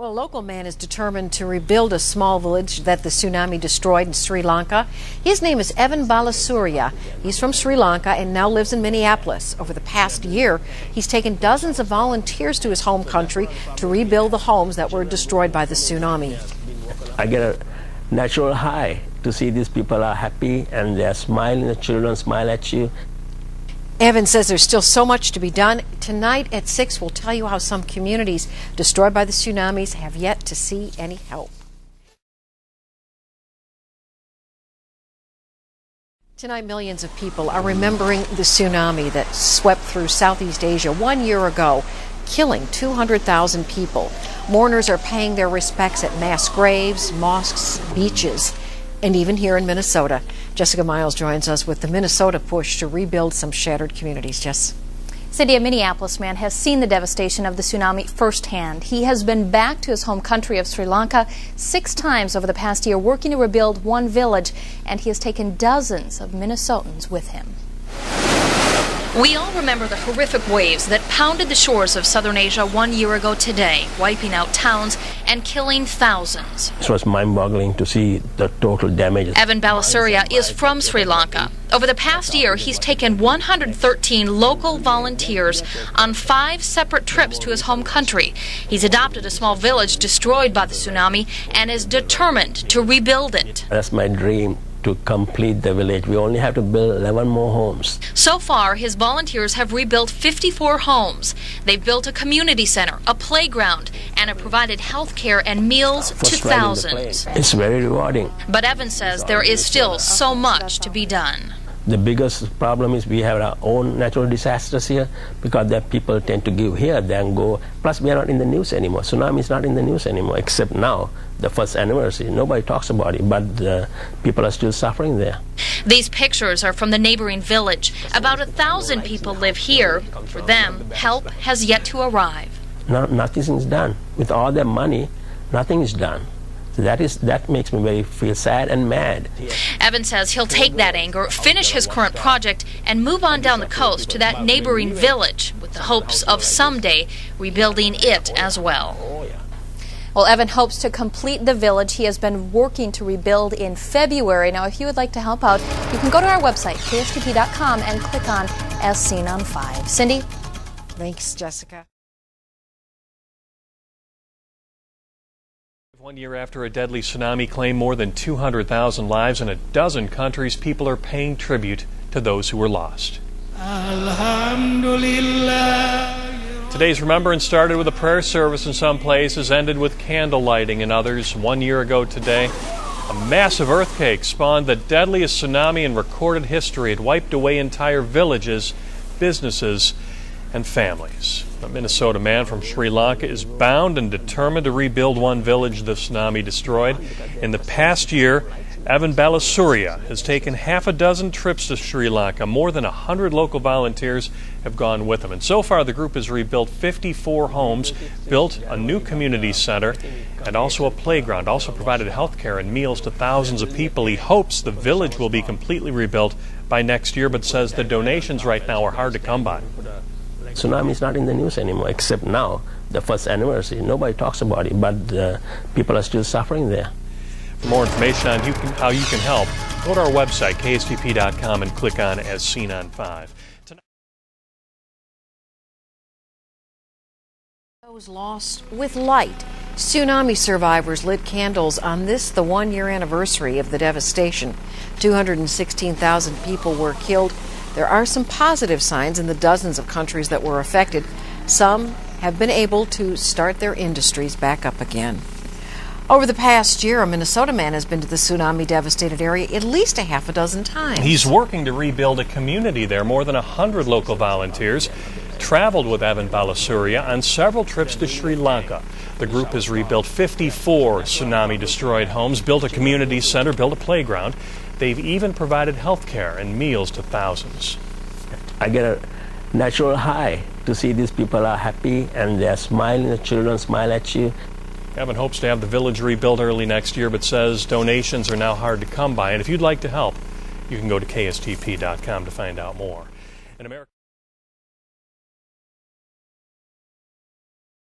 Well, a local man is determined to rebuild a small village that the tsunami destroyed in Sri Lanka. His name is Evan Balasurya. He's from Sri Lanka and now lives in Minneapolis. Over the past year, he's taken dozens of volunteers to his home country to rebuild the homes that were destroyed by the tsunami. I get a natural high to see these people are happy and they're smiling. The children smile at you. Evan says there's still so much to be done. Tonight at 6, we'll tell you how some communities destroyed by the tsunamis have yet to see any help. Tonight, millions of people are remembering the tsunami that swept through Southeast Asia 1 year ago, killing 200,000 people. Mourners are paying their respects at mass graves, mosques, beaches, and even here in Minnesota. Jessica Miles joins us with the Minnesota push to rebuild some shattered communities. Jess. Cindy, a Minneapolis man has seen the devastation of the tsunami firsthand. He has been back to his home country of Sri Lanka 6 times over the past year, working to rebuild one village, and he has taken dozens of Minnesotans with him. We all remember the horrific waves that pounded the shores of southern Asia 1 year ago today, wiping out towns and killing thousands. It was mind-boggling to see the total damage. Evan Balasurya is from Sri Lanka. Over the past year, he's taken 113 local volunteers on 5 separate trips to his home country. He's adopted a small village destroyed by the tsunami and is determined to rebuild it. That's my dream, to complete the village. We only have to build 11 more homes. So far, his volunteers have rebuilt 54 homes. They've built a community center, a playground, and have provided health care and meals to thousands. It's very rewarding. But Evan says there is still so much to be done. The biggest problem is we have our own natural disasters here, because the people tend to give here, then go. Plus, we are not in the news anymore. Tsunami is not in the news anymore, except now, the first anniversary. Nobody talks about it, but people are still suffering there. These pictures are from the neighboring village. About 1,000 people live here. For them, help has yet to arrive. Nothing is done. With all their money, nothing is done. So that makes me feel sad and mad. Evan says he'll take that anger, finish his current project, and move on down the coast to that neighboring village with the hopes of someday rebuilding it as well. Well, Evan hopes to complete the village he has been working to rebuild in February. Now, if you would like to help out, you can go to our website, kstp.com, and click on As Seen on 5. Cindy? Thanks, Jessica. 1 year after a deadly tsunami claimed more than 200,000 lives in a dozen countries, people are paying tribute to those who were lost. Today's remembrance started with a prayer service in some places, ended with candle lighting in others. 1 year ago today, a massive earthquake spawned the deadliest tsunami in recorded history. It wiped away entire villages, businesses, and families. A Minnesota man from Sri Lanka is bound and determined to rebuild one village the tsunami destroyed. In the past year, Evan Balasurya has taken half a dozen trips to Sri Lanka. More than 100 local volunteers have gone with him. And so far, the group has rebuilt 54 homes, built a new community center, and also a playground, also provided health care and meals to thousands of people. He hopes the village will be completely rebuilt by next year, but says the donations right now are hard to come by. Tsunami is not in the news anymore, except now, the first anniversary. Nobody talks about it, but people are still suffering there. For more information on how you can help, go to our website, kstp.com, and click on As Seen on 5. Those lost with light. Tsunami survivors lit candles on the 1 year anniversary of the devastation. 216,000 people were killed. There are some positive signs in the dozens of countries that were affected. Some have been able to start their industries back up again. Over the past year, a Minnesota man has been to the tsunami-devastated area at least a half a dozen times. He's working to rebuild a community there. More than 100 local volunteers traveled with Evan Balasurya on several trips to Sri Lanka. The group has rebuilt 54 tsunami-destroyed homes, built a community center, built a playground. They've even provided health care and meals to thousands. I get a natural high to see these people are happy and they're smiling. The children smile at you. Evan hopes to have the village rebuilt early next year, but says donations are now hard to come by. And if you'd like to help, you can go to kstp.com to find out more. In America